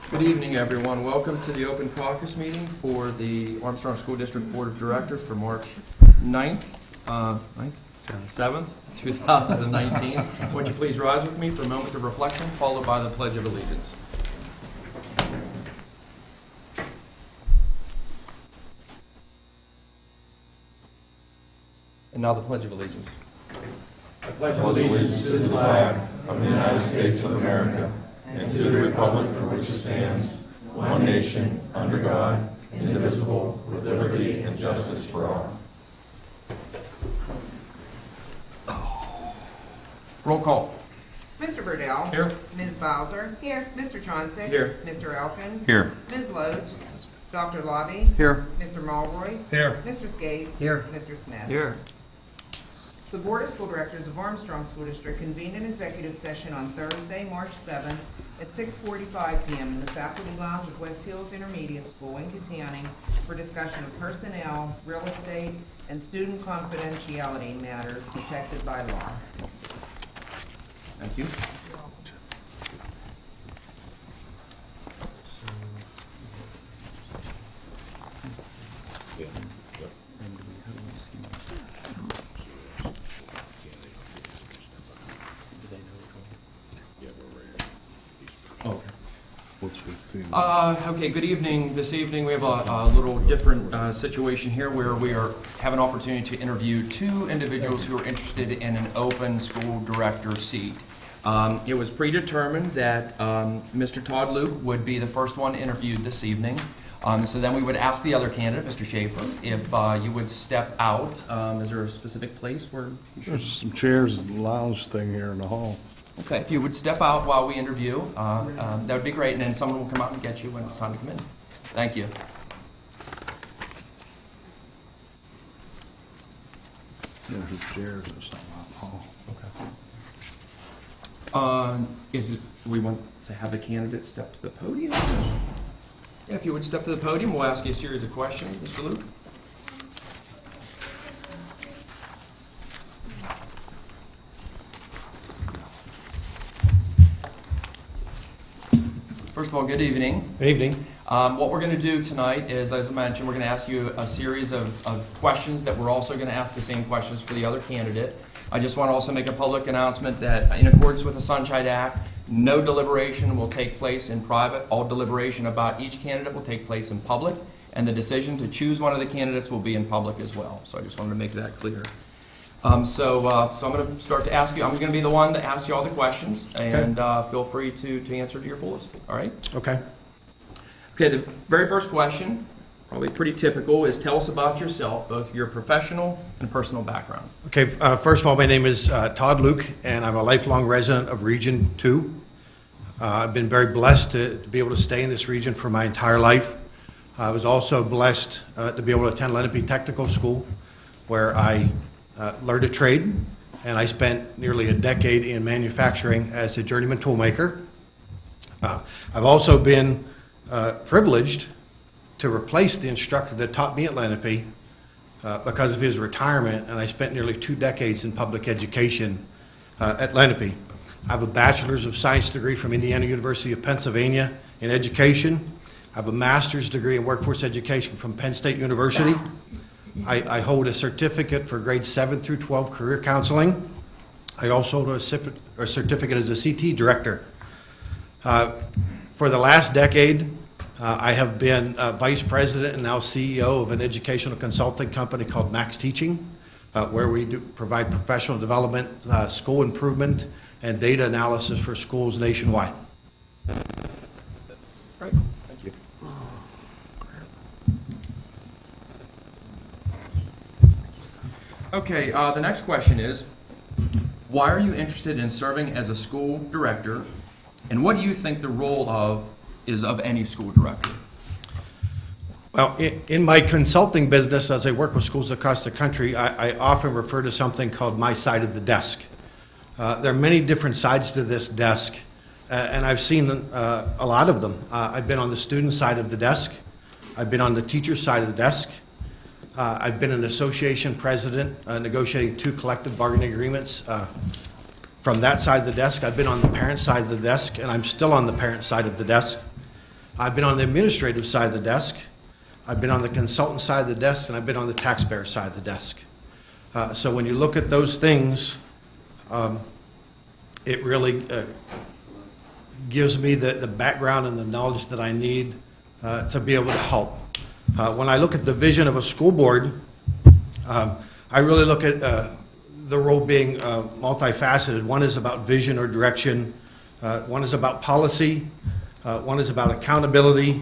Good evening, everyone. Welcome to the open caucus meeting for the Armstrong School District Board of Directors for March 7th, 2019. Would you please rise with me for a moment of reflection, followed by the Pledge of Allegiance. And now the Pledge of Allegiance. I pledge allegiance to the flag of the United States of America and to the republic for which it stands, one nation, under God, indivisible, with liberty and justice for all. Roll call. Mr. Burdell. Here. Ms. Bowser. Here. Mr. Chauncey. Here. Mr. Elkin. Here. Ms. Loach. Dr. Lobby. Here. Mr. Mulroy. Here. Mr. Skate. Here. Mr. Smith. Here. The Board of School Directors of Armstrong School District convened an executive session on Thursday, March 7th at 6:45 p.m. in the Faculty Lounge of West Hills Intermediate School in Katanning for discussion of personnel, real estate, and student confidentiality matters protected by law. Thank you. Okay, good evening. This evening we have a little different situation here where we have an opportunity to interview two individuals who are interested in an open school director seat. It was predetermined that Mr. Todd Luke would be the first one interviewed this evening. So then we would ask the other candidate, Mr. Schaefer, if you would step out. Is there a specific place where you should? There's some chairs and lounge thing here in the hall. Okay, if you would step out while we interview, that would be great, and then someone will come out and get you when it's time to come in. Thank you. Yeah, there's chairs or something out in the hall. Okay. We want to have the candidate step to the podium? Yeah, if you would step to the podium, we'll ask you a series of questions, Mr. Luke. First of all, good evening. Good evening. What we're going to do tonight is, as I mentioned, we're going to ask you a series of questions that we're also going to ask the same questions for the other candidate. I just want to also make a public announcement that in accordance with the Sunshine Act, no deliberation will take place in private. All deliberation about each candidate will take place in public, and the decision to choose one of the candidates will be in public as well. So I just wanted to make that clear. So I'm going to start to ask you. I'm going to be the one to ask you all the questions, and feel free to answer to your fullest. All right? Okay. Okay, the very first question, probably pretty typical, is tell us about yourself, both your professional and personal background. Okay, first of all, my name is Todd Luke, and I'm a lifelong resident of Region 2. I've been very blessed to be able to stay in this region for my entire life. I was also blessed to be able to attend Lenape Technical School, where I learned a trade, and I spent nearly a decade in manufacturing as a journeyman toolmaker. I've also been privileged to replace the instructor that taught me at Lenape because of his retirement, and I spent nearly 2 decades in public education at Lenape. I have a Bachelor's of Science degree from Indiana University of Pennsylvania in education. I have a Master's degree in workforce education from Penn State University. I hold a certificate for grades 7 through 12 career counseling. I also hold a certificate as a CT director. For the last decade, I have been vice president and now CEO of an educational consulting company called Max Teaching, where we do provide professional development, school improvement, and data analysis for schools nationwide. Great, thank you. Okay, the next question is, why are you interested in serving as a school director, and what do you think the role is of any school director? Well, in my consulting business, as I work with schools across the country, I often refer to something called my side of the desk. There are many different sides to this desk, and I've seen a lot of them. I've been on the student side of the desk. I've been on the teacher side of the desk. I've been an association president negotiating 2 collective bargaining agreements. From that side of the desk, I've been on the parent side of the desk, and I'm still on the parent side of the desk. I've been on the administrative side of the desk, I've been on the consultant side of the desk, and I've been on the taxpayer side of the desk. So when you look at those things, it really gives me the background and the knowledge that I need to be able to help. When I look at the vision of a school board, I really look at the role being multifaceted. One is about vision or direction. One is about policy. One is about accountability,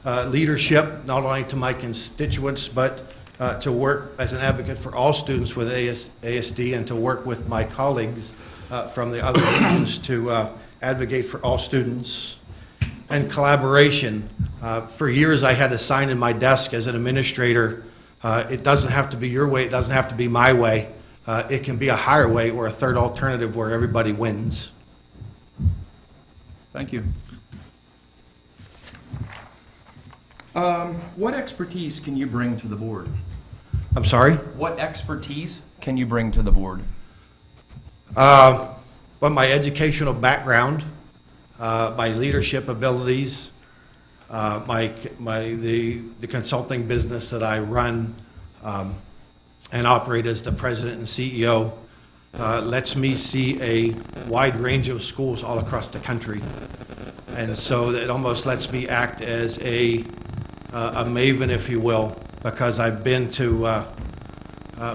leadership, not only to my constituents, but to work as an advocate for all students with ASD and to work with my colleagues from the other regions to advocate for all students. And collaboration. For years I had a sign in my desk as an administrator, it doesn't have to be your way, it doesn't have to be my way. It can be a higher way or a third alternative where everybody wins. Thank you. What expertise can you bring to the board? I'm sorry? What expertise can you bring to the board? Well, my educational background, my leadership abilities, the consulting business that I run and operate as the president and CEO lets me see a wide range of schools all across the country. And so it almost lets me act as a maven, if you will, because I've been to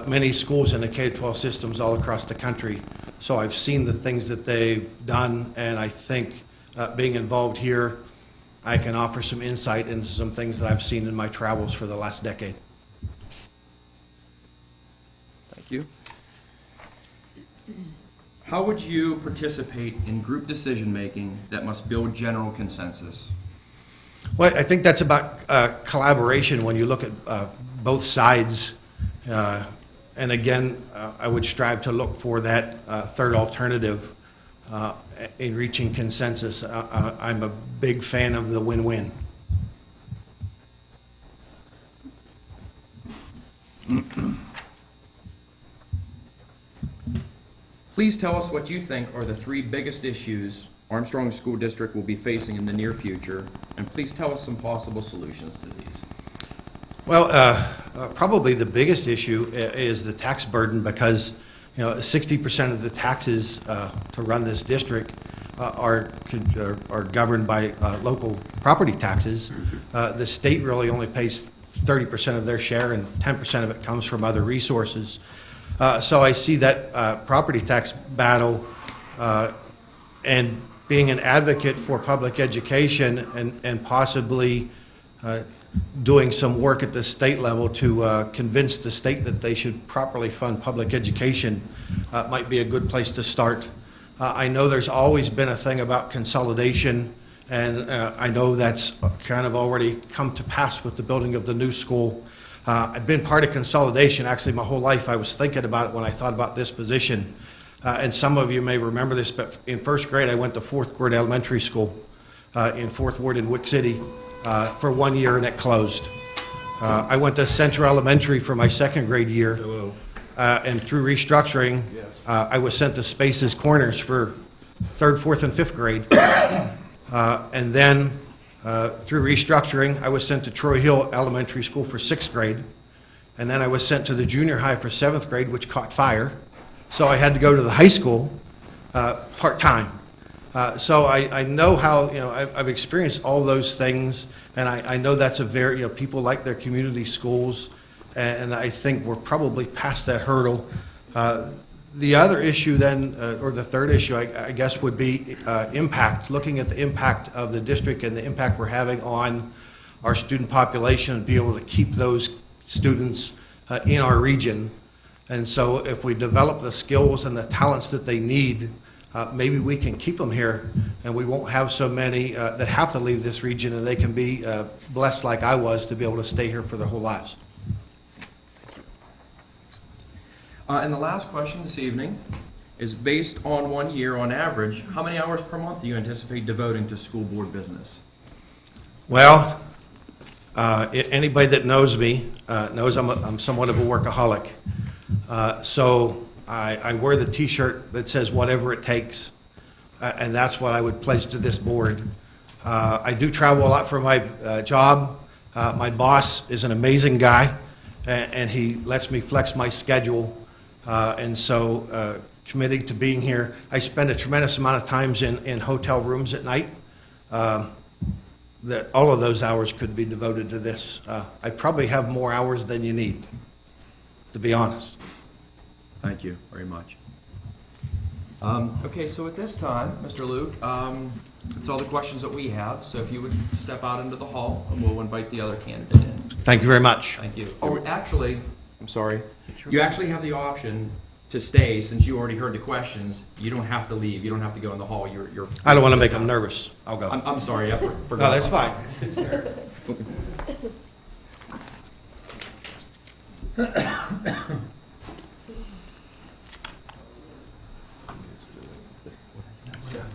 many schools in the K-12 systems all across the country. So I've seen the things that they've done, and I think being involved here, I can offer some insight into some things that I've seen in my travels for the last decade. Thank you. How would you participate in group decision-making that must build general consensus? Well, I think that's about collaboration when you look at both sides. And again, I would strive to look for that third alternative in reaching consensus. I'm a big fan of the win-win. Please tell us what you think are the 3 biggest issues Armstrong School District will be facing in the near future, and please tell us some possible solutions to these. Well, probably the biggest issue is the tax burden, because 60% of the taxes to run this district are governed by local property taxes. The state really only pays 30% of their share, and 10% of it comes from other resources. So I see that property tax battle and being an advocate for public education and possibly doing some work at the state level to convince the state that they should properly fund public education might be a good place to start. I know there's always been a thing about consolidation, and I know that's kind of already come to pass with the building of the new school. I've been part of consolidation actually my whole life. I was thinking about it when I thought about this position. And some of you may remember this, but in first grade I went to Fourth Ward Elementary School in Fourth Ward in Wick City for 1 year, and it closed. I went to Central Elementary for my second grade year, and through restructuring, I was sent to Spaces Corners for third, fourth, and fifth grade. And then through restructuring, I was sent to Troy Hill Elementary School for sixth grade, and then I was sent to the junior high for seventh grade, which caught fire. So I had to go to the high school part-time. So I know how, I've experienced all those things, and I know that's a very, people like their community schools, and I think we're probably past that hurdle. The other issue then, or the third issue, I guess, would be impact, looking at the impact of the district and the impact we're having on our student population and be able to keep those students in our region. And so if we develop the skills and the talents that they need, maybe we can keep them here, and we won't have so many that have to leave this region, and they can be blessed like I was to be able to stay here for their whole lives. And the last question this evening is, based on 1 year on average, how many hours per month do you anticipate devoting to school board business? Well, anybody that knows me knows I'm somewhat of a workaholic. So I wear the t-shirt that says whatever it takes, and that's what I would pledge to this board. I do travel a lot for my job. My boss is an amazing guy, and he lets me flex my schedule, and so committed to being here. I spend a tremendous amount of times in hotel rooms at night. That all of those hours could be devoted to this. I probably have more hours than you need, to be honest. Thank you very much. Okay, so at this time, Mr. Luke, that's all the questions that we have. So if you would step out into the hall, and we'll invite the other candidate in. Thank you very much. Thank you. Oh, actually, I'm sorry. You actually have the option to stay, since you already heard the questions. You don't have to leave. You don't have to go in the hall. You're I don't want to make them nervous. I'll go. I'm sorry. I forgot. No, that's fine.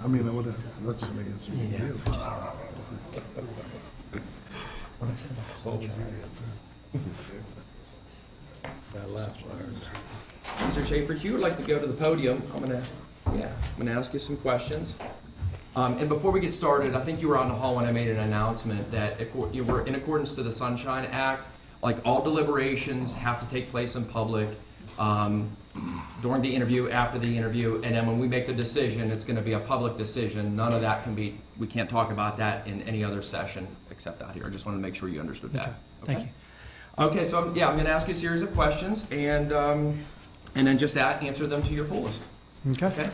I mean, let's make it. That last one. Mr. Schaefer, if you would like to go to the podium, I'm gonna ask you some questions. And before we get started, I think you were out in the hall when I made an announcement that you were in accordance to the Sunshine Act. Like, all deliberations have to take place in public during the interview, after the interview, and then when we make the decision, it's going to be a public decision. None of that we can't talk about that in any other session except out here. I just want to make sure you understood that. Okay. Thank you. Okay, so I'm going to ask you a series of questions, and then just answer them to your fullest. Okay.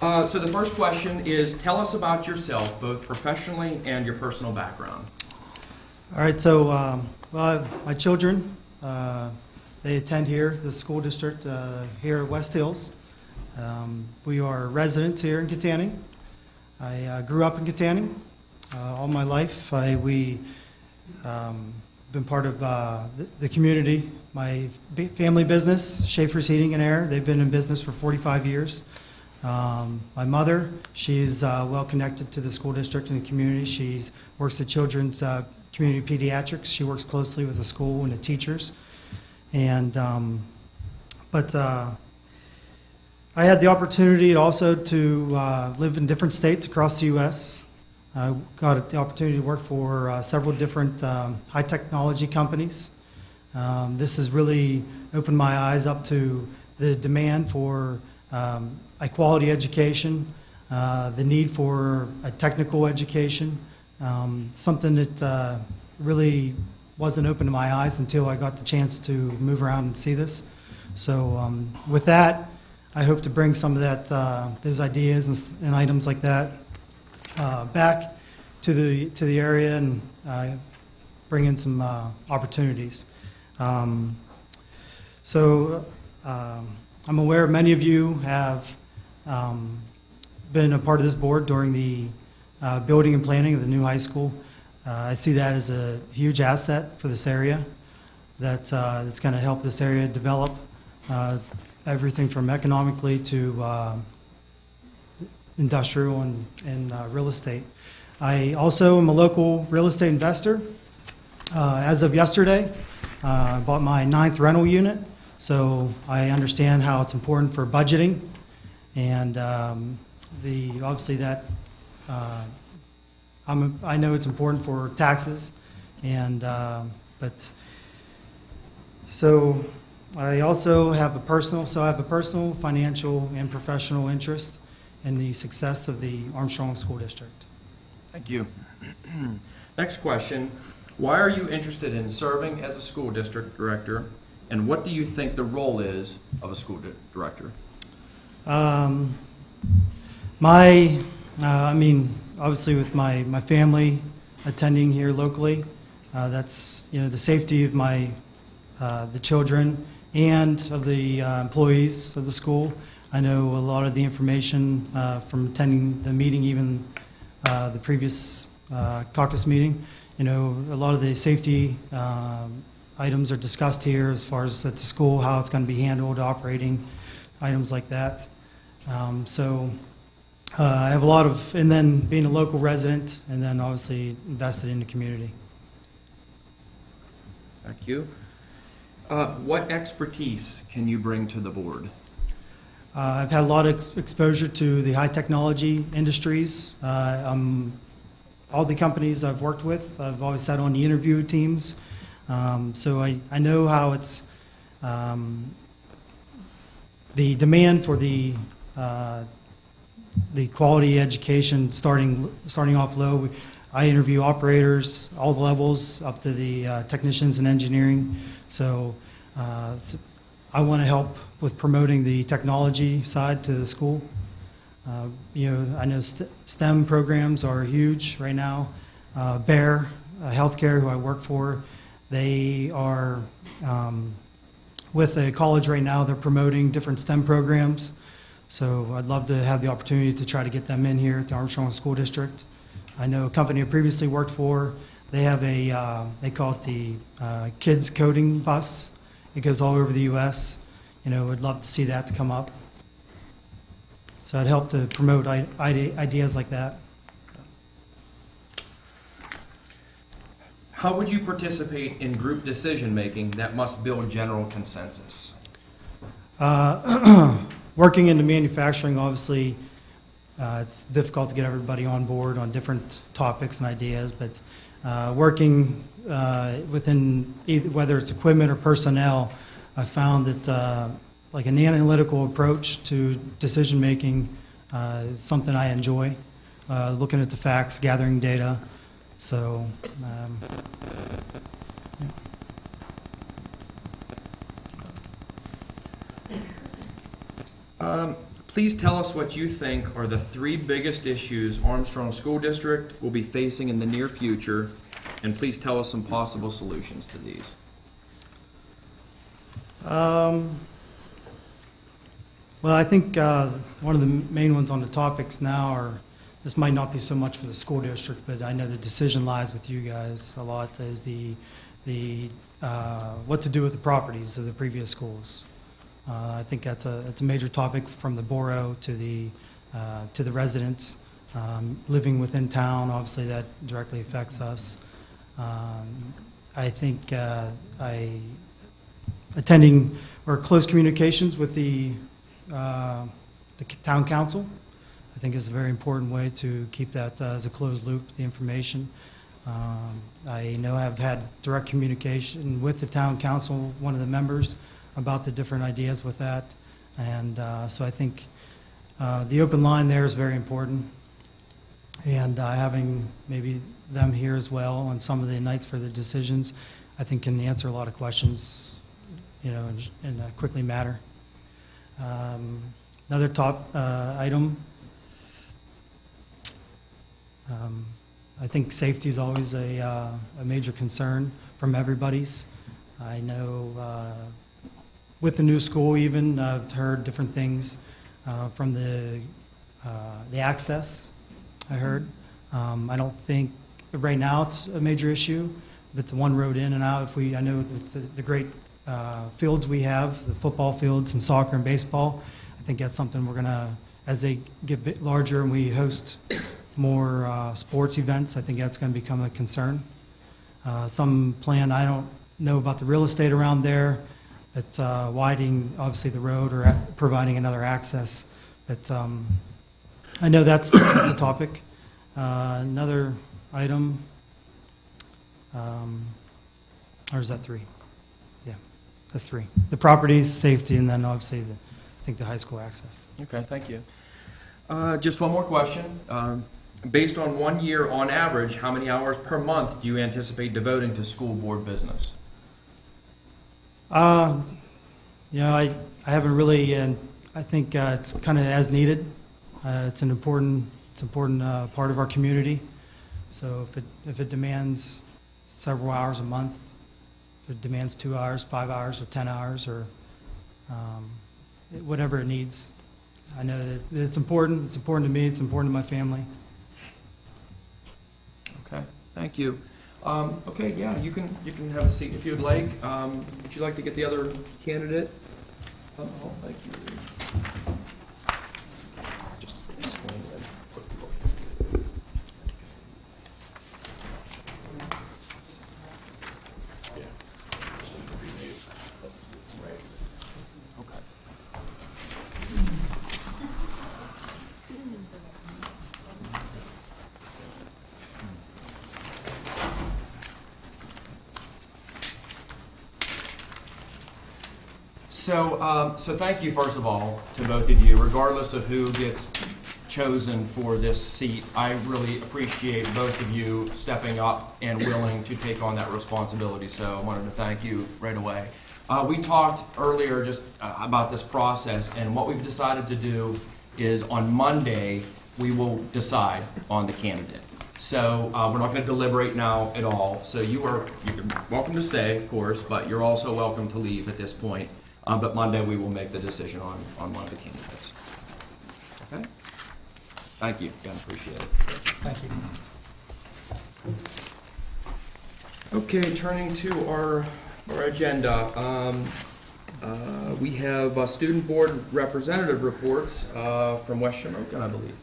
So the first question is, tell us about yourself, both professionally and your personal background. All right, so well, my children, they attend here, the school district here at West Hills. We are residents here in Katanning. I grew up in Katanning all my life. We been part of the community. My family business, Schaefer's Heating and Air, they've been in business for 45 years. My mother, she's well connected to the school district and the community. She works at Children's Community Pediatrics. She works closely with the school and the teachers. And I had the opportunity also to live in different states across the U.S. I got the opportunity to work for several different high technology companies. This has really opened my eyes up to the demand for a quality education, the need for a technical education, something that really wasn't open to my eyes until I got the chance to move around and see this. So with that, I hope to bring some of that, those ideas and items like that back to the area and bring in some opportunities. So I'm aware many of you have been a part of this board during the building and planning of the new high school. I see that as a huge asset for this area that's going to help this area develop everything from economically to industrial and real estate. I also am a local real estate investor. As of yesterday, I bought my 9th rental unit, so I understand how it's important for budgeting, and obviously that I know it's important for taxes, and so I also have a personal, financial, and professional interest in the success of the Armstrong School District. Thank you. Next question. Why are you interested in serving as a school district director, and what do you think the role is of a school director? I mean, obviously with my family attending here locally, that's, the safety of the children and of the employees of the school. I know a lot of the information from attending the meeting, even the previous caucus meeting. A lot of the safety items are discussed here as far as at the school, how it's going to be handled, operating, items like that. I have a lot of, and then being a local resident, and then obviously invested in the community. Thank you. What expertise can you bring to the board? I've had a lot of exposure to the high technology industries. I'm all the companies I've worked with. I've always sat on the interview teams. So I know how it's the demand for the quality education starting off low. I interview operators, all the levels, up to the technicians in engineering. So I want to help with promoting the technology side to the school. I know STEM programs are huge right now. Bear Healthcare, who I work for, they are with a college right now. They're promoting different STEM programs. So I'd love to have the opportunity to try to get them in here at the Armstrong School District. I know a company I previously worked for, they have they call it the Kids Coding Bus. It goes all over the U.S. Would love to see that to come up. So I'd help to promote ideas like that. How would you participate in group decision-making that must build general consensus? Working into manufacturing, obviously, it's difficult to get everybody on board on different topics and ideas, but working within whether it's equipment or personnel, I found that like an analytical approach to decision making is something I enjoy. Looking at the facts, gathering data. So. Please tell us what you think are the 3 biggest issues Armstrong School District will be facing in the near future, and please tell us some possible solutions to these. Well, I think one of the main ones on the topics now are, this might not be so much for the school district, but I know the decision lies with you guys a lot, is the what to do with the properties of the previous schools. I think it's a major topic from the borough to the residents. Living within town, obviously that directly affects us. I think attending or close communications with the town council, I think is a very important way to keep that as a closed loop, the information. I know I've had direct communication with the town council, one of the members, about the different ideas with that. And so I think the open line there is very important. And having maybe them here as well on some of the nights for the decisions, I think can answer a lot of questions, in a quickly matter. Another top item, I think safety is always a major concern from everybody's. I know with the new school even, I've heard different things from the access, I heard. I don't think right now it's a major issue, but the one road in and out, I know with the great fields we have, the football fields and soccer and baseball, I think that's something we're going to, as they get a bit larger and we host more sports events, I think that's going to become a concern. Some plan, I don't know about the real estate around there, but widening obviously the road or providing another access. But I know that's a topic. Another item, or is that 3? Yeah, that's 3. The properties, safety, and then obviously I think the high school access. Okay, thank you. Just one more question. Based on 1 year on average, how many hours per month do you anticipate devoting to school board business? I haven't really, and I think it's kind of as needed. It's an important part of our community. So if it demands several hours a month, if it demands 2 hours, 5 hours, or 10 hours, or whatever it needs, I know that it's important. It's important to me. It's important to my family. Okay, thank you. Okay, yeah, you can have a seat if you'd like. Would you like to get the other candidate? Oh, thank you. Just for this one, then. So thank you, first of all, to both of you. Regardless of who gets chosen for this seat, I really appreciate both of you stepping up and willing to take on that responsibility. So I wanted to thank you right away. We talked earlier just about this process, and what we've decided to do is on Monday, we will decide on the candidate. So we're not going to deliberate now at all. So you're welcome to stay, of course, but you're also welcome to leave at this point. But Monday we will make the decision on one of the candidates. Okay? Thank you. Again, appreciate it. Thank you. Okay, turning to our agenda. We have student board representative reports from West Shamokin, I believe.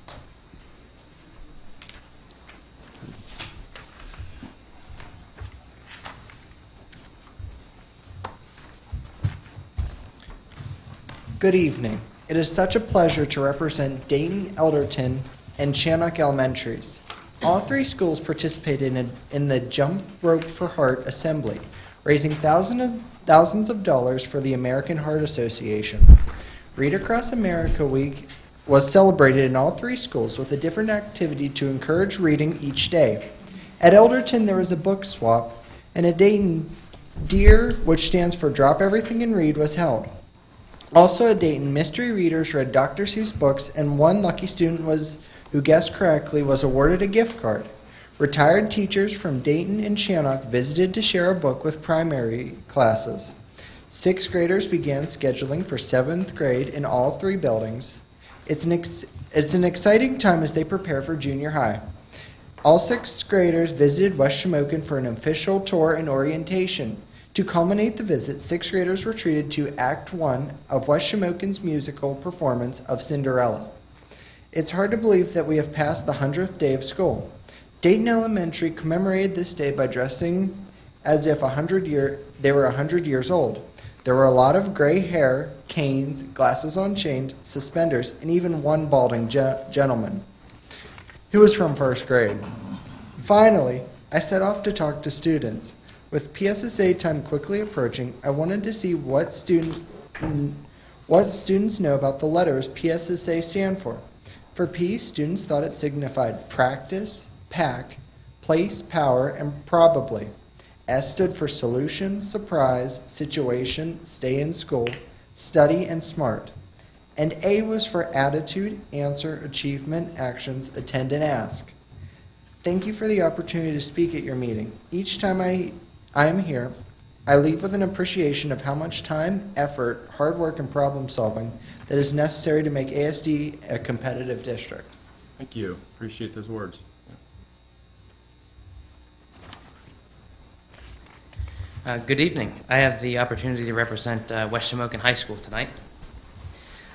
Good evening. It is such a pleasure to represent Dayton, Elderton, and Chanock Elementaries. All three schools participated in the Jump Rope for Heart Assembly, raising thousands of dollars for the American Heart Association. Read Across America Week was celebrated in all three schools with a different activity to encourage reading each day. At Elderton, there was a book swap, and at Dayton, DEAR, which stands for Drop Everything and Read, was held. Also at Dayton, mystery readers read Dr. Seuss books, and one lucky student who guessed correctly was awarded a gift card. Retired teachers from Dayton and Chanock visited to share a book with primary classes. Sixth graders began scheduling for seventh grade in all three buildings. It's an exciting time as they prepare for junior high. All sixth graders visited West Shamokin for an official tour and orientation. To culminate the visit, sixth graders were treated to Act 1 of West Shamokin's musical performance of Cinderella. It's hard to believe that we have passed the 100th day of school. Dayton Elementary commemorated this day by dressing as if they were 100 years old. There were a lot of gray hair, canes, glasses on chains, suspenders, and even one balding gentleman who was from first grade. Finally, I set off to talk to students. With PSSA time quickly approaching, I wanted to see what students know about the letters PSSA stand for. For P, students thought it signified practice, pack, place, power, and probably. S stood for solution, surprise, situation, stay in school, study, and smart. And A was for attitude, answer, achievement, actions, attend, and ask. Thank you for the opportunity to speak at your meeting. Each time I am here, I leave with an appreciation of how much time, effort, hard work, and problem solving that is necessary to make ASD a competitive district. Thank you. Appreciate those words. Good evening. I have the opportunity to represent West Shamokin High School tonight.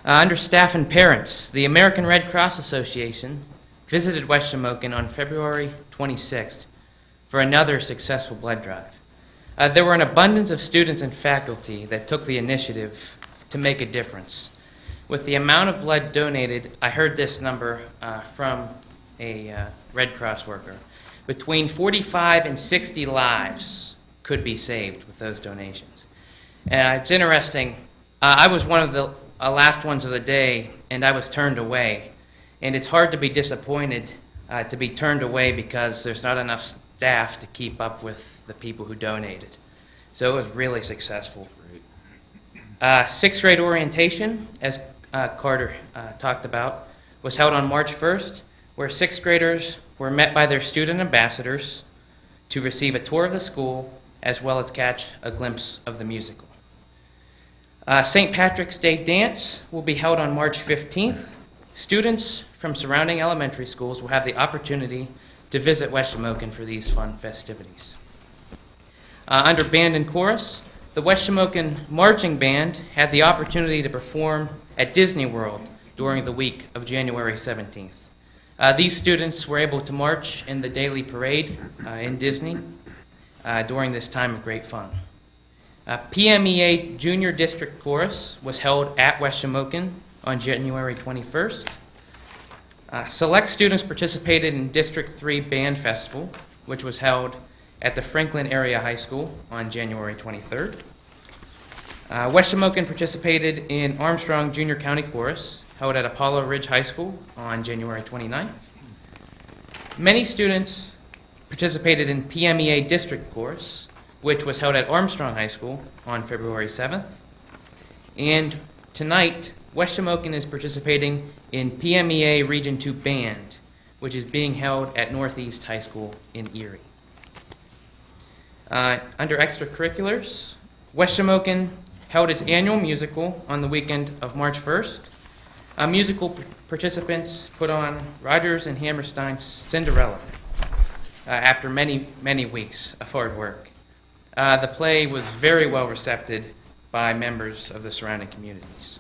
Under staff and parents, the American Red Cross Association visited West Shamokin on February 26th for another successful blood drive. There were an abundance of students and faculty that took the initiative to make a difference. With the amount of blood donated, I heard this number from a Red Cross worker. Between 45 and 60 lives could be saved with those donations. It's interesting. I was one of the last ones of the day, and I was turned away. And it's hard to be disappointed to be turned away because there's not enough staff to keep up with the people who donated. So it was really successful. Sixth grade orientation, as Carter talked about, was held on March 1st, where sixth graders were met by their student ambassadors to receive a tour of the school as well as catch a glimpse of the musical. St. Patrick's Day dance will be held on March 15th. Students from surrounding elementary schools will have the opportunity to visit West Shamokin for these fun festivities. Under band and chorus, the West Shamokin Marching Band had the opportunity to perform at Disney World during the week of January 17th. These students were able to march in the daily parade in Disney during this time of great fun. PMEA Junior District Chorus was held at West Shamokin on January 21st. Select students participated in District 3 Band Festival, which was held at the Franklin Area High School on January 23rd. West Shamokin participated in Armstrong Junior County Chorus, held at Apollo Ridge High School on January 29th. Many students participated in PMEA District Chorus, which was held at Armstrong High School on February 7th. And tonight, West Shamokin is participating in PMEA Region 2 Band, which is being held at Northeast High School in Erie. Under extracurriculars, West Shamokin held its annual musical on the weekend of March 1st. Musical participants put on Rodgers and Hammerstein's Cinderella after many, many weeks of hard work. The play was very well received by members of the surrounding communities.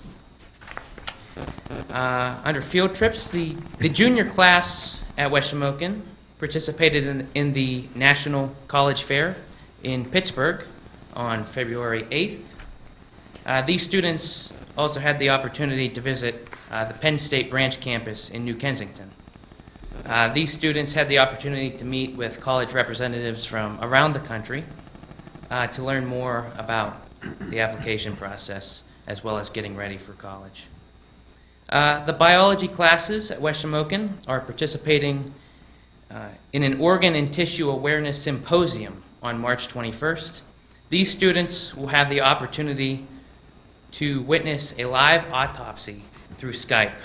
Under field trips, the junior class at West Shamokin participated in the National College Fair in Pittsburgh on February 8th. These students also had the opportunity to visit the Penn State branch campus in New Kensington. These students had the opportunity to meet with college representatives from around the country to learn more about the application process as well as getting ready for college. The biology classes at West Shamokin are participating in an organ and tissue awareness symposium on March 21st. These students will have the opportunity to witness a live autopsy through Skype,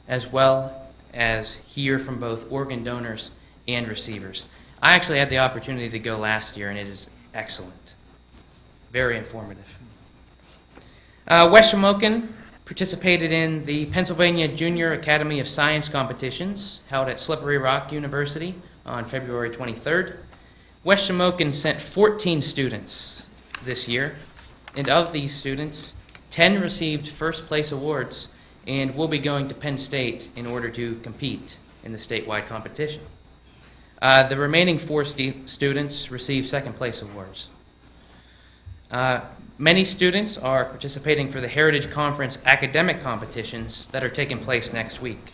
as well as hear from both organ donors and receivers. I actually had the opportunity to go last year, and it is excellent. Very informative. West Shamokin participated in the Pennsylvania Junior Academy of Science competitions held at Slippery Rock University on February 23rd. West Shamokin sent 14 students this year, and of these students, 10 received first place awards and will be going to Penn State in order to compete in the statewide competition. The remaining 4 students received second place awards. Many students are participating for the Heritage Conference academic competitions that are taking place next week.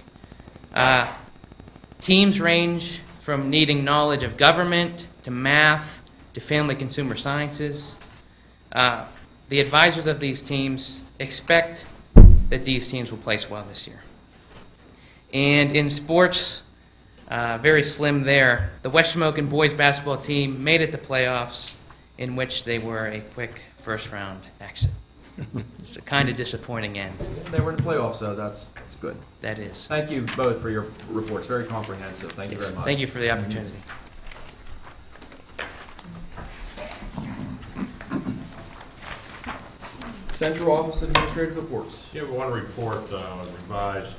Teams range from needing knowledge of government to math to family consumer sciences. The advisors of these teams expect that these teams will place well this year. And in sports, very slim there, the West Shamokin boys basketball team made it to playoffs, in which they were a quick first-round exit. It's a kind of disappointing end. They were in the playoffs, so that's good. That is. Thank you both for your reports. Very comprehensive. Thank you Yes. very much. Thank you for the opportunity. Central Office Administrative Reports. Yeah, we want to report revised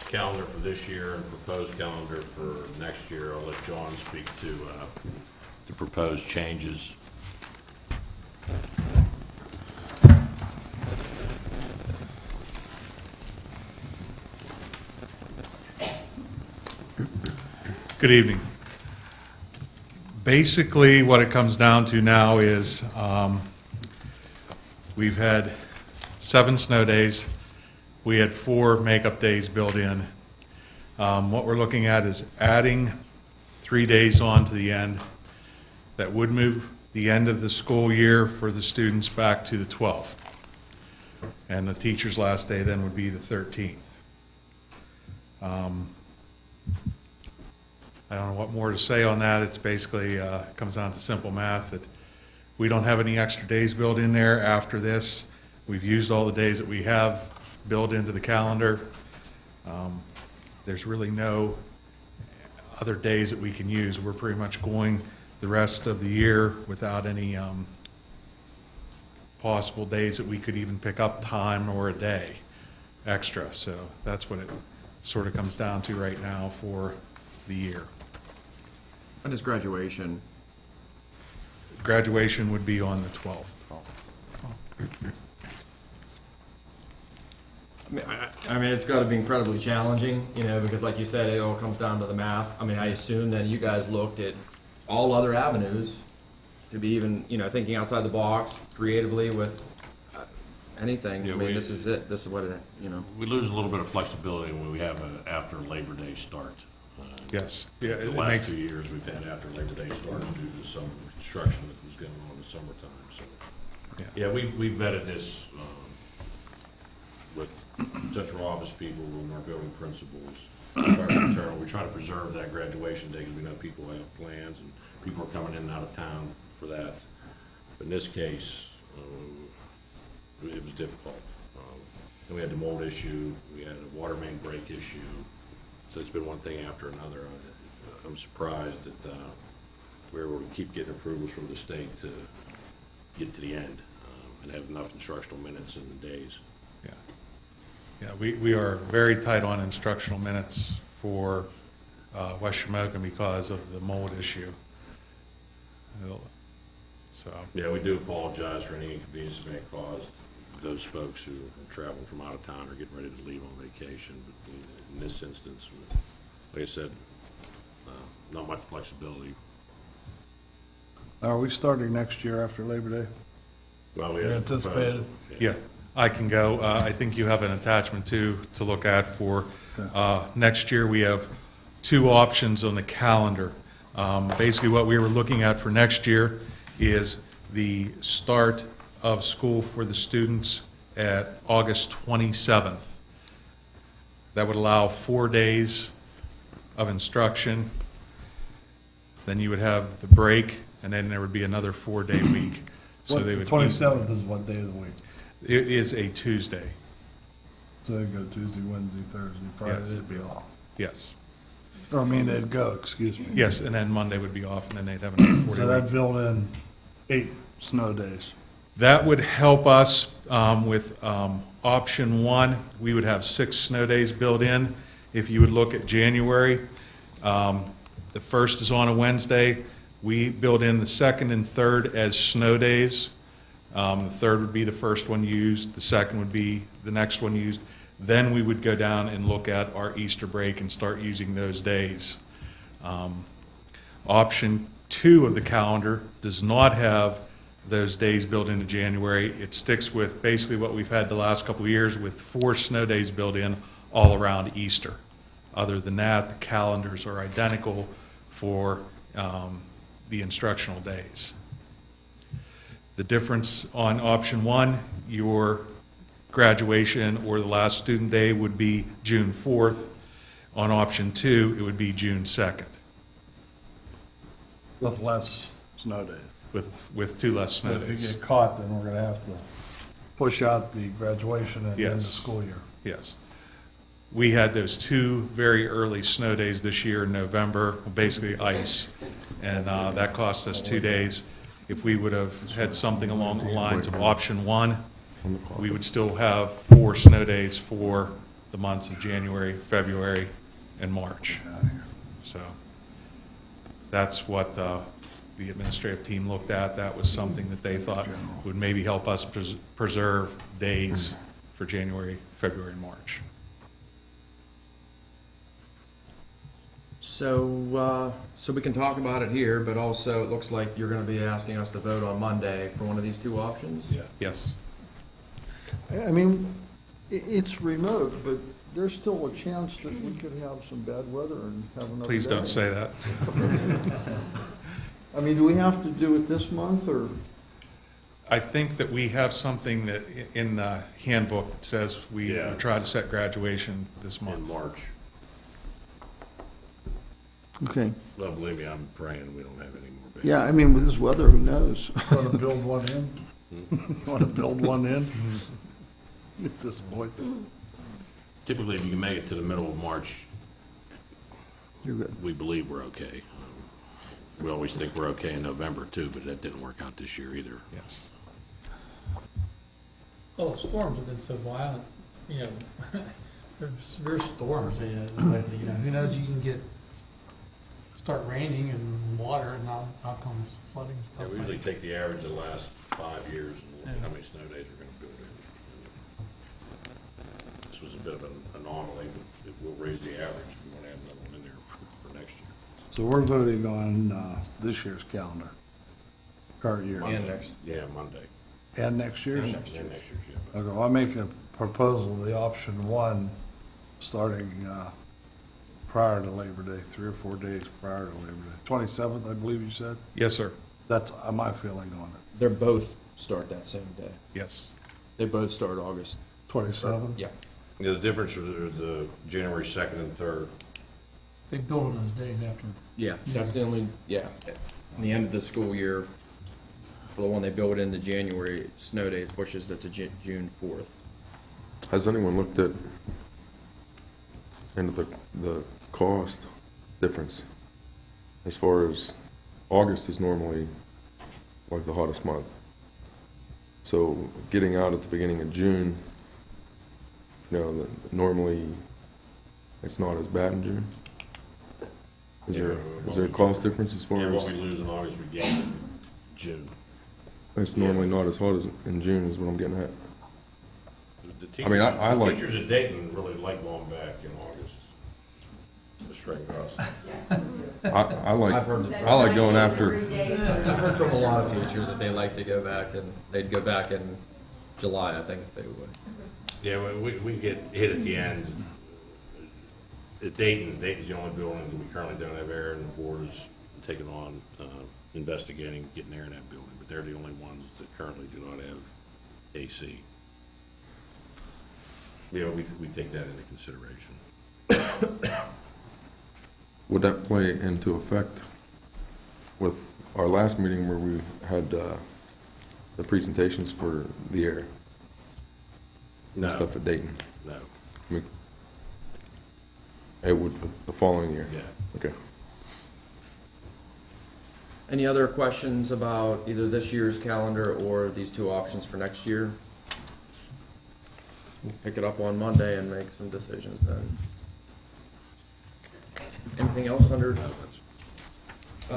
calendar for this year and proposed calendar for next year. I'll let John speak to the proposed changes. Good evening. Basically, what it comes down to now is we've had 7 snow days. We had 4 makeup days built in. What we're looking at is adding 3 days on to the end. That would move the end of the school year for the students back to the 12th. And the teacher's last day then would be the 13th. I don't know what more to say on that. It's basically comes down to simple math that we don't have any extra days built in there after this. We've used all the days that we have built into the calendar. There's really no other days that we can use. We're pretty much going the rest of the year without any possible days that we could even pick up time or a day extra. So that's what it sort of comes down to right now for the year. When is graduation? Graduation would be on the 12th. I mean, it's got to be incredibly challenging, you know, because like you said, it all comes down to the math. I mean, I assume that you guys looked at all other avenues to be even, you know, thinking outside the box creatively with anything. Yeah, I mean, this is it. This is what it, you know. We lose a little bit of flexibility when we have an after Labor Day start. Yes. Yeah, The it last makes 2 years we've had after Labor Day starts due to some construction that was going on in the summertime. So Yeah, we vetted this with central office people and our building principals. We try to preserve that graduation day because we know people have plans and people are coming in and out of town for that. But in this case, it was difficult. And we had the mold issue, we had a water main break issue. So it's been one thing after another. I'm surprised that we were able to keep getting approvals from the state to get to the end and have enough instructional minutes in the days. Yeah. Yeah, we are very tight on instructional minutes for West Shamokin because of the mold issue. So. Yeah, we do apologize for any inconvenience that may have caused those folks who are traveling from out of town or getting ready to leave on vacation. But in this instance, like I said, not much flexibility. Are we starting next year after Labor Day? Well, we We have anticipated. Yeah, I can go. I think you have an attachment to look at for next year. We have 2 options on the calendar. Basically, what we were looking at for next year is the start of school for the students at August 27th. That would allow 4 days of instruction. Then you would have the break, and then there would be another 4-day week. So they The would 27th is what day of the week? It is a Tuesday. So they'd go Tuesday, Wednesday, Thursday, Friday, Yes. they'd be off. Yes. Or I mean, they'd go, excuse me. Yes, and then Monday would be off, and then they'd have another 40 So week. that'd build in 8 snow days. That would help us with option 1. We would have 6 snow days built in. If you would look at January, the 1st is on a Wednesday. We build in the 2nd and 3rd as snow days. The 3rd would be the first one used. The 2nd would be the next one used. Then we would go down and look at our Easter break and start using those days. Option 2 of the calendar does not have those days built into January. It sticks with basically what we've had the last couple of years with 4 snow days built in all around Easter. Other than that, the calendars are identical for the instructional days. The difference on option 1, your graduation or the last student day would be June 4th. On option 2, it would be June 2nd With less snow days. with 2 less snow But if you days. get caught, then we're gonna have to push out the graduation and end the Yes. school year. Yes. We had those 2 very early snow days this year in November, basically ice, and that cost us 2 days. If we would have had something along the lines of option 1, we would still have 4 snow days for the months of January, February, and March. So that's what the administrative team looked at. That was something that they thought would maybe help us preserve days for January, February, and March. So we can talk about it here, but also it looks like you're going to be asking us to vote on Monday for one of these 2 options? Yeah. Yes. I mean, it's remote, but there's still a chance that we could have some bad weather and have another Please don't day. say that. I mean, do we have to do it this month, or? I think that we have something that in the handbook that says we Yeah. try to set graduation this In month. March. Okay. Well, believe me, I'm praying we don't have any more babies. Yeah, I mean, with this weather, who knows? Want to build one in? You want to build one in? At this point. Typically, if you can make it to the middle of March, You're good. we believe we're okay. We always think we're okay in November too, but that didn't work out this year either. Yes. Well, the storms have been so violent, you know, they're severe storms, lately, you know, who knows, you can start raining and water, and now comes flooding and Yeah, stuff. we usually take the average of the last 5 years and look at Yeah. how many snow days we're gonna build in. This was a bit of an anomaly, but it will raise the average. We want to have another one in there for next year. So we're voting on this year's calendar, current year, And next. Yeah, Monday. and next year's? And next And next year's, yeah. Okay, well, I make a proposal, the option 1, starting prior to Labor Day, 3 or 4 days prior to Labor Day. 27th, I believe you said? Yes, sir. That's my feeling on it. They're both start that same day. Yes. They both start August. 27th. Yeah. Yeah, the difference are the January 2nd and 3rd. They build on those days after. Yeah, that's the only, yeah. The end of the school year, for the one they build in the January snow days, pushes it to June 4th. Has anyone looked at into the cost difference? As far as August is normally like the hottest month. So getting out at the beginning of June, normally it's not as bad in June. Is there a cost difference as far Yeah, as? what we lose in August, we gain in June. It's normally not as hot as in June is what I'm getting at. The teachers, I mean, I the like- teachers at Dayton really like going back in August to straighten us. I like I've heard I like going after. I've heard from a lot of teachers that they like to go back, and they'd go back in July, I think, if they would. Yeah, we get hit at the end. At Dayton's the only building that we currently don't have air, and the board is taking on investigating getting air in that building. But they're the only ones that currently do not have AC. Yeah, we take that into consideration. Would that play into effect with our last meeting where we had the presentations for the air No. and stuff at Dayton? No. I mean, it would the following year. Yeah. Okay. Any other questions about either this year's calendar or these two options for next year? We'll pick it up on Monday and make some decisions then. Anything else under,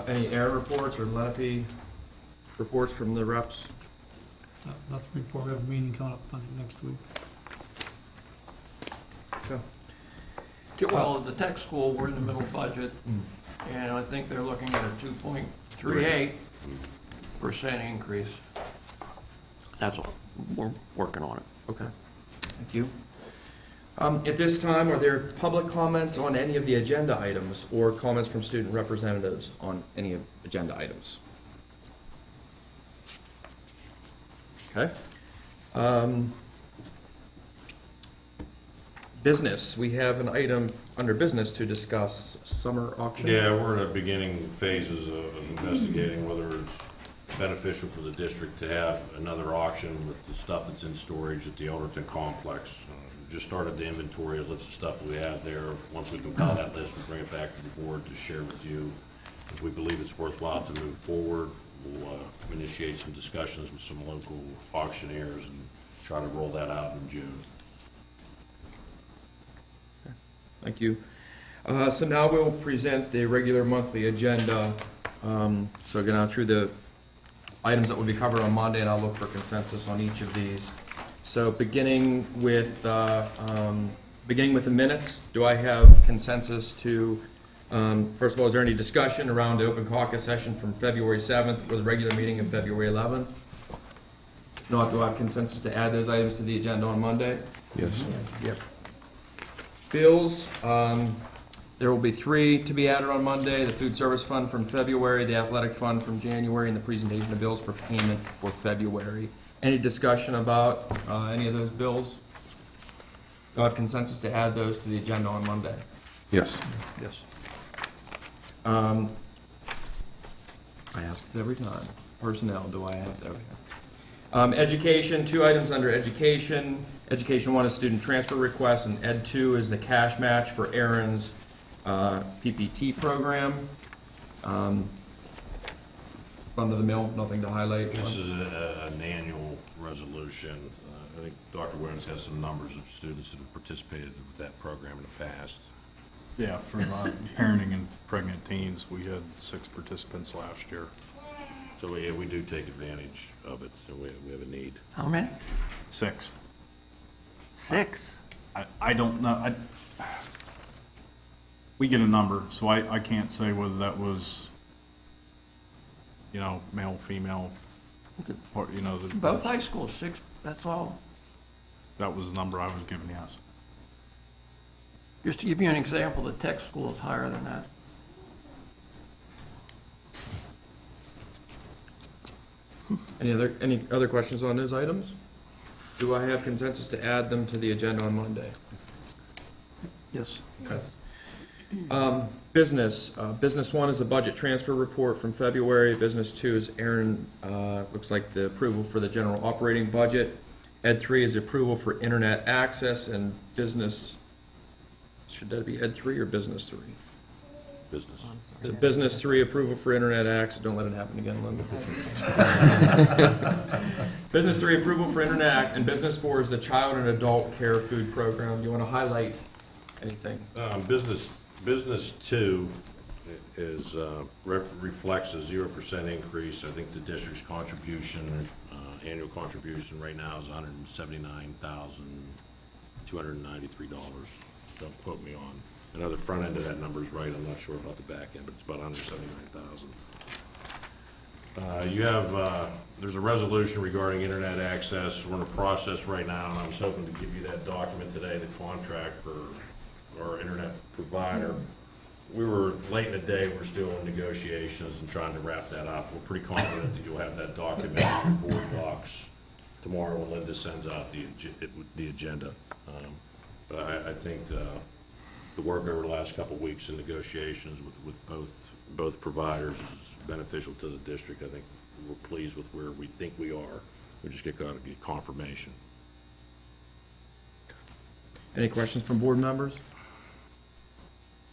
any air reports or Lenape reports from the reps? Nothing before we have a meeting coming up I think, next week. Well, the tech school, we're in the middle budget, and I think they're looking at a 2.38% increase. That's all. We're working on it. Okay, thank you. At this time, are there public comments on any of the agenda items or comments from student representatives on any of agenda items? Okay. Business, we have an item under business to discuss summer auction. Yeah, we're in the beginning phases of investigating whether it's beneficial for the district to have another auction with the stuff that's in storage at the Elderton complex. Just started the inventory, a list of stuff we have there. Once we compile that list, we'll bring it back to the board to share with you. If we believe it's worthwhile to move forward, we'll initiate some discussions with some local auctioneers and try to roll that out in June. Thank you. So now we'll present the regular monthly agenda. So get on through the items that will be covered on Monday, and I'll look for consensus on each of these. So beginning with the minutes, do I have consensus to, first of all, is there any discussion around the open caucus session from February 7th or the regular meeting of February 11th? If not, do I have consensus to add those items to the agenda on Monday? Yes. Yep. Bills, there will be 3 to be added on Monday: the food service fund from February, the athletic fund from January, and the presentation of bills for payment for February. Any discussion about any of those bills? Do I have consensus to add those to the agenda on Monday? Yes. Yes. I ask it every time. Personnel, do I have that? Education, 2 items under education. Education 1 is student transfer request, and Ed 2 is the cash match for Aaron's PPT program. Run of the mill, nothing to highlight. This is an annual resolution. I think Dr. Williams has some numbers of students that have participated with that program in the past. Yeah, for parenting and pregnant teens, we had 6 participants last year. So we do take advantage of it, so we have a need. How many? 6. 6. I don't know. We get a number, so I can't say whether that was, male, female, or, Both high schools, 6, that's all. that was the number I was given, yes. Just to give you an example, the tech school is higher than that. Any other questions on those items? Do I have consensus to add them to the agenda on Monday? Yes. Business. Business 1 is a budget transfer report from February. Business 2 is looks like the approval for the general operating budget. Ed 3 is approval for internet access, and business, should that be Ed 3 or business 3? Business. So business 3, approval for internet access. Don't let it happen again, Linda. Business 3, approval for internet access, and business 4 is the child and adult care food program. You want to highlight anything? Business 2 is, reflects a 0% increase. I think the district's contribution, annual contribution right now is $179,293. Don't quote me on. I know the front end of that number is right. I'm not sure about the back end, but it's about $179,000. You have, there's a resolution regarding internet access. We're in a process right now, and I was hoping to give you that document today, the contract for our internet provider. We were late in the day. We're still in negotiations and trying to wrap that up. We're pretty confident that you'll have that document in your board docs tomorrow when Linda sends out the agenda. But I think the work over the last couple of weeks in negotiations with both providers is beneficial to the district. I think we're pleased with where we think we are. We just got to get confirmation. Any questions from board members?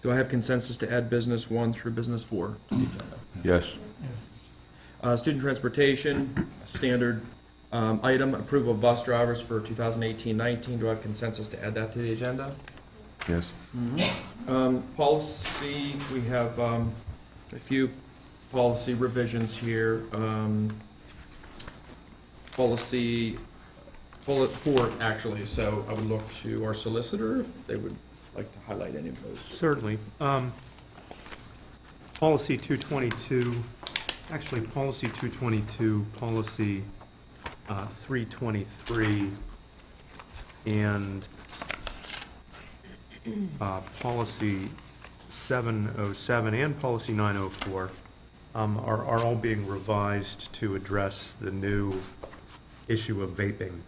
Do I have consensus to add business 1 through business 4 to the agenda? Yes. Student transportation, standard item, approval of bus drivers for 2018-19. Do I have consensus to add that to the agenda? Yes. Policy, we have a few policy revisions here. Policy 4, actually, so I would look to our solicitor if they would like to highlight any of those. Certainly. Policy 222, actually Policy 222, Policy 323, and Policy 707 and Policy 904 are all being revised to address the new issue of vaping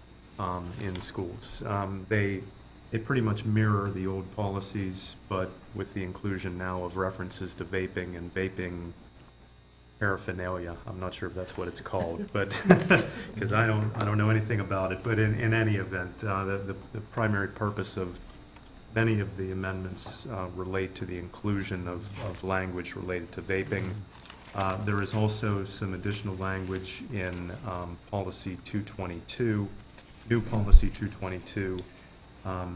in schools. They pretty much mirror the old policies, but with the inclusion now of references to vaping and vaping paraphernalia. I'm not sure if that's what it's called, but because I don't know anything about it. But in any event, the primary purpose of many of the amendments relate to the inclusion of language related to vaping. There is also some additional language in Policy 222, new Policy 222,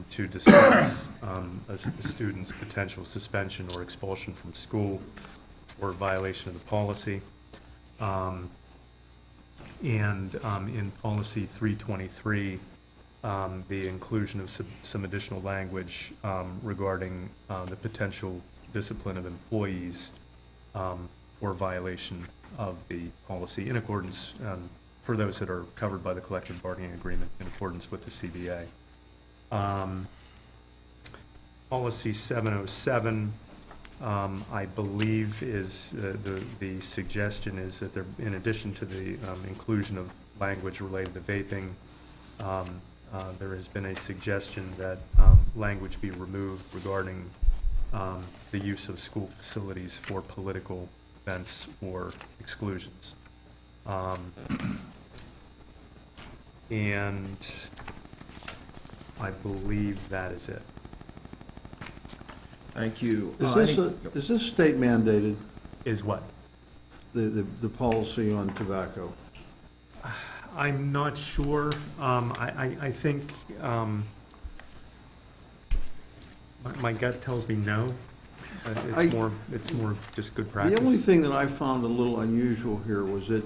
to discuss a student's potential suspension or expulsion from school for violation of the policy. And in Policy 323, the inclusion of some additional language regarding the potential discipline of employees for violation of the policy in accordance, for those that are covered by the collective bargaining agreement, in accordance with the CBA. Policy 707, I believe, is the suggestion is that there, in addition to the inclusion of language related to vaping, there has been a suggestion that language be removed regarding the use of school facilities for political events or exclusions. And I believe that is it. Thank you. Is this state mandated, Is what? the policy on tobacco? I'm not sure. I think my gut tells me no. It's more just good practice. The only thing that I found a little unusual here was it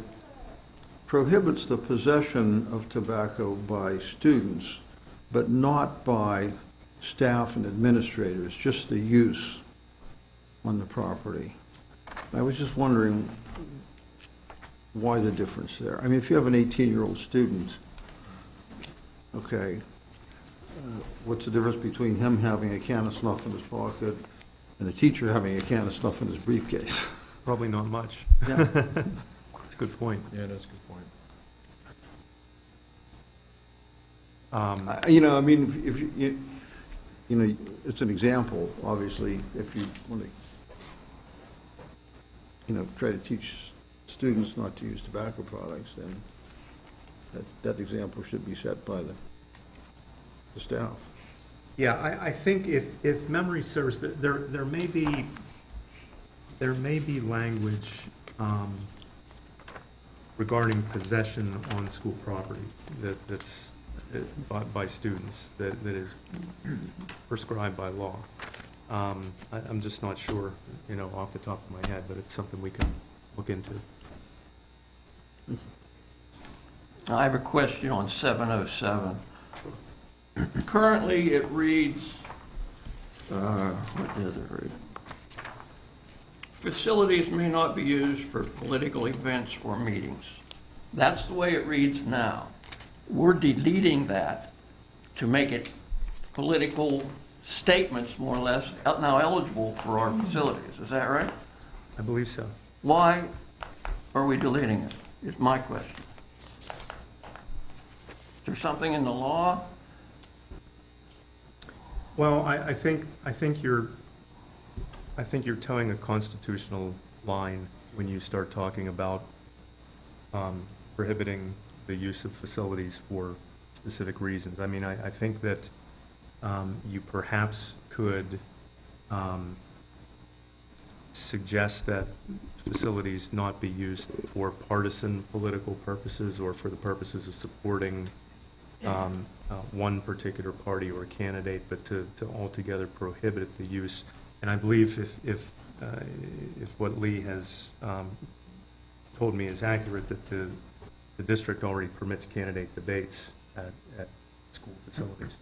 prohibits the possession of tobacco by students, but not by staff and administrators, just the use on the property. I was just wondering why the difference there. I mean, if you have an 18-year-old student, okay, what's the difference between him having a can of snuff in his pocket and the teacher having a can of snuff in his briefcase? Probably not much. Yeah. That's a good point. Yeah, that's a good point. You know, I mean, if you know, it's an example, obviously, if you want to, you know, try to teach students not to use tobacco products, then that example should be set by the staff. Yeah, I think if memory serves, there may be language regarding possession on school property that's by students that is prescribed by law. I'm just not sure, you know, off the top of my head, but it's something we can look into. I have a question on 707. Currently, it reads, what does it read? Facilities may not be used for political events or meetings. That's the way it reads now. We're deleting that to make it political statements, more or less, now eligible for our facilities. Is that right? I believe so. Why are we deleting it, is my question. Is there something in the law? Well, I think you're towing a constitutional line when you start talking about prohibiting the use of facilities for specific reasons. I mean, I think that you perhaps could suggest that facilities not be used for partisan political purposes or for the purposes of supporting one particular party or candidate, but to altogether prohibit the use. And I believe if what Lee has told me is accurate, that the district already permits candidate debates at school facilities.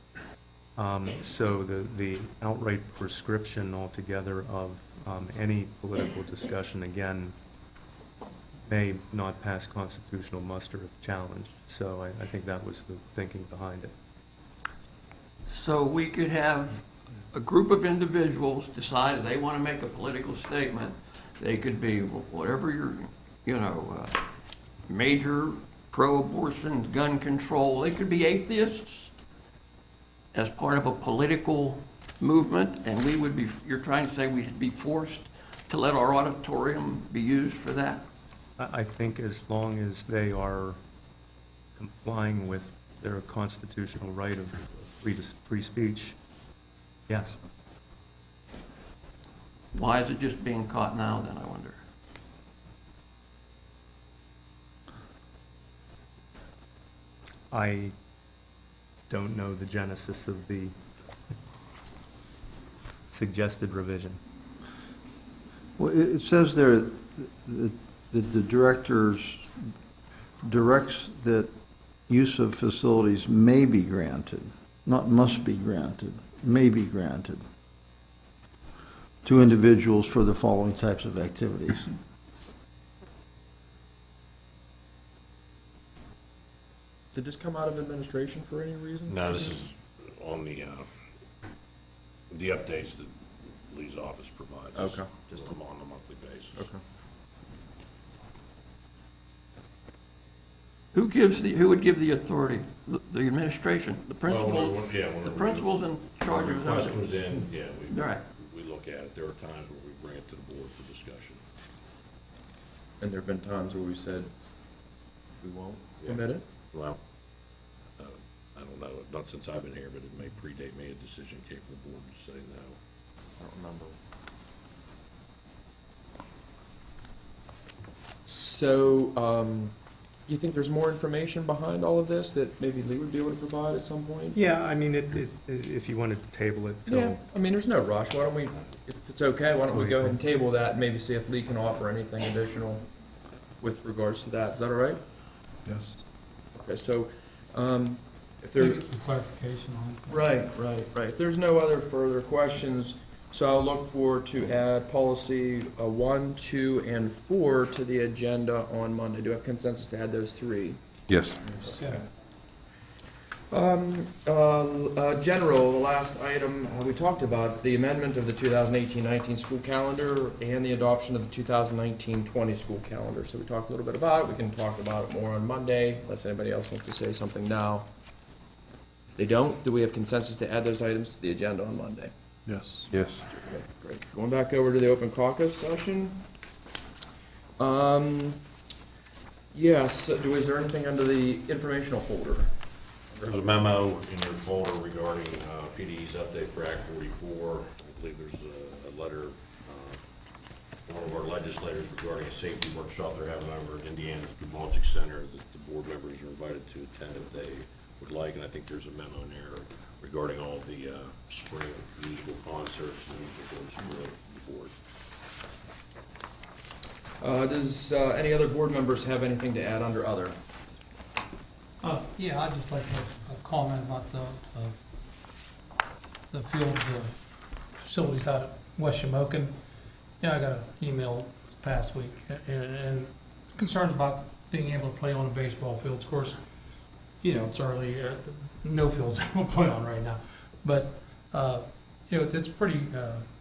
So the outright prescription altogether of any political discussion, again, may not pass constitutional muster if challenged. So I think that was the thinking behind it. So we could have a group of individuals decide they want to make a political statement. They could be whatever major pro-abortion, gun control. They could be atheists as part of a political movement, and we would be, you're trying to say we'd be forced to let our auditorium be used for that? I think as long as they are complying with their constitutional right of free speech, yes. Why is it just being caught now, then, I wonder? I don't know the genesis of the suggested revision. Well, it says there that the directors directs that use of facilities may be granted, not must be granted, may be granted to individuals for the following types of activities. Did this come out of administration for any reason? No, this is on the updates that Lee's office provides us. Okay. Just on a monthly basis. Okay. Who would give the authority? The administration, the principal? Well, the principal's in charge of everything. everything. Comes in, yeah, Right. we look at it. There are times where we bring it to the board for discussion. And there have been times where we said we won't Yeah. permit it? Well, I don't know, not since I've been here, but it may predate me. A decision came from the board to say no. I don't remember. So, you think there's more information behind all of this that maybe Lee would be able to provide at some point? Yeah, I mean, if you wanted to table it till... Yeah, I mean, there's no rush. Why don't we, if it's okay, why don't we go ahead and table that and maybe see if Lee can offer anything additional with regards to that. Is that all right? Yes. Okay, so, if Maybe there's... some clarification on it. Right. If there's no other further questions, so I'll look forward to add policy 1, 2, and 4 to the agenda on Monday. Do I have consensus to add those three? Yes. Yeah. General, the last item we talked about is the amendment of the 2018-19 school calendar and the adoption of the 2019-20 school calendar. So we talked a little bit about it. We can talk about it more on Monday, unless anybody else wants to say something now. If they don't, do we have consensus to add those items to the agenda on Monday? Yes. Yes. Okay, great. Going back over to the open caucus session. Yes, is there anything under the informational folder? There's a memo in your folder regarding PDE's update for Act 44. I believe there's a letter from one of our legislators regarding a safety workshop they're having over at Indiana's Baltic Center that the board members are invited to attend if they would like. And I think there's a memo in there regarding all the spring musical concerts and musicals for the board. Does any other board members have anything to add under other? Yeah, I'd just like to comment about the field facilities out at West Shamokin. Yeah, I got an email this past week and concerns about being able to play on the baseball fields. Of course, it's early, no fields we'll play on right now. But, it's a pretty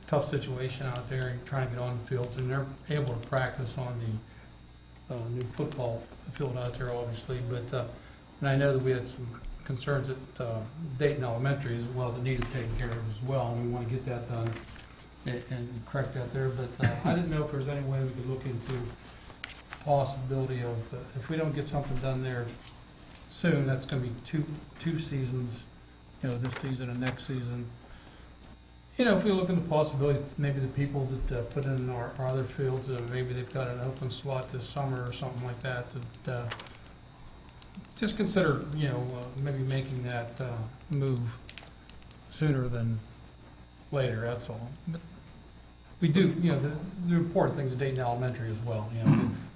tough situation out there and trying to get on the field, and they're able to practice on the new football field out there, obviously. But and I know that we had some concerns at Dayton Elementary as well that needed taken care of as well, and we want to get that done and correct that there. But I didn't know if there was any way we could look into possibility of if we don't get something done there soon, that's going to be two seasons, this season and next season. If we look into the possibility, maybe the people that put in our other fields, maybe they've got an open slot this summer or something like that, just consider, maybe making that move sooner than later, that's all. But we do, the important things at Dayton Elementary as well,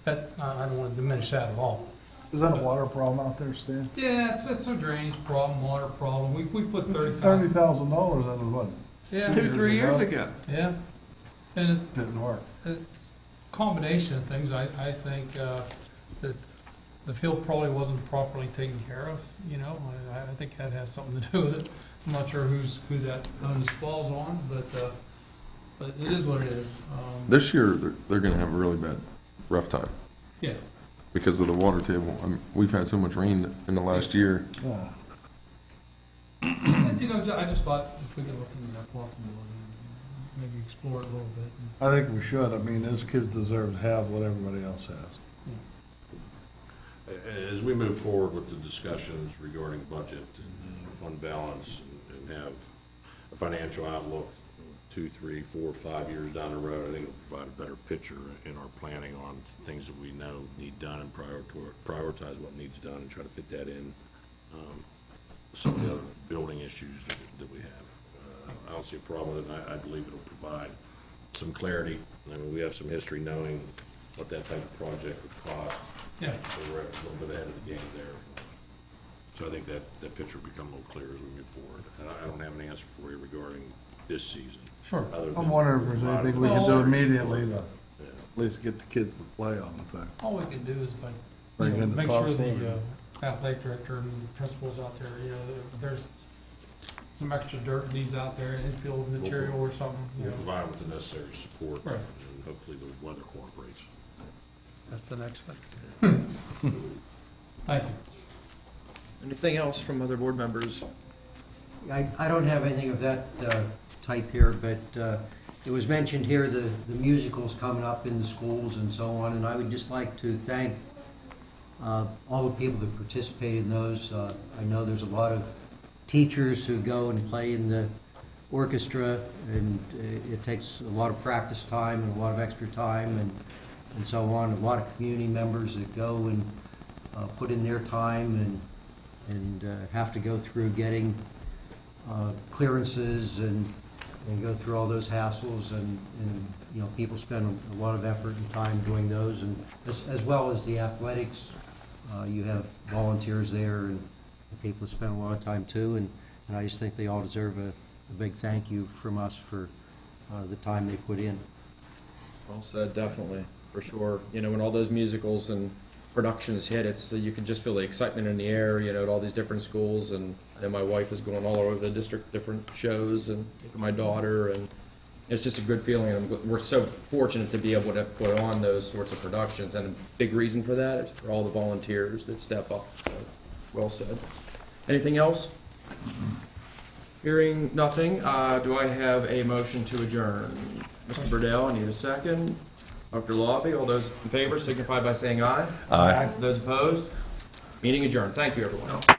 that, I don't want to diminish that at all. Is that a water problem out there, Stan? Yeah, it's a drainage problem, water problem. We put $30,000 in what? Yeah. 2-3 years ago. Yeah. And it Didn't work. combination of things, I think that the field probably wasn't properly taken care of. I think that has something to do with it. I'm not sure who that onus falls on, but it is what it is. This year, they're going to have a really bad, rough time Yeah. because of the water table. We've had so much rain in the last year. Yeah. I just thought if we could look into that possibility, maybe explore it a little bit. I think we should. I mean, those kids deserve to have what everybody else has. As we move forward with the discussions regarding budget and fund balance and have a financial outlook 2, 3, 4, 5 years down the road, I think it'll provide a better picture in our planning on things that we know need done and prioritize what needs done and try to fit that in. Some of the other building issues that we have. I don't see a problem with it, and I believe it'll provide some clarity. I mean, we have some history knowing what that type of project would cost. Yeah. So we're a little bit ahead of the game there. So I think that picture will become a little clearer as we move forward. And I don't have an answer for you regarding this season. Sure. I'm wondering if there's anything we can do immediately to at least get the kids to play on the thing. All we can do is Bring in the make sure topsoil. the athletic director and the principals out there, there's some extra dirt needs out there, infield material or something. We'll provide with the necessary support. Right. And hopefully the weather cooperates. That's the next thing. Thank you. Anything else from other board members? I don't have anything of that type here, but it was mentioned here the musicals coming up in the schools and so on, and I would just like to thank all the people that participated in those. I know there's a lot of teachers who go and play in the orchestra, and it takes a lot of practice time and a lot of extra time and so on. A lot of community members that go and put in their time and have to go through getting clearances and go through all those hassles, and people spend a lot of effort and time doing those, and as well as the athletics. You have volunteers there and people spend a lot of time too, and I just think they all deserve a big thank you from us for the time they put in. Well said, definitely, for sure. When all those musicals and productions hit, it's you can just feel the excitement in the air, you know, at all these different schools. And my wife is going all over the district, different shows, and my daughter, and it's just a good feeling. And we're so fortunate to be able to put on those sorts of productions, and a big reason for that is for all the volunteers that step up. So, well said. Anything else? Hearing nothing, do I have a motion to adjourn? Mr. Burdell, I need a second. Dr. Lobby, all those in favor signify by saying aye. Aye. Those opposed? Meeting adjourned. Thank you, everyone.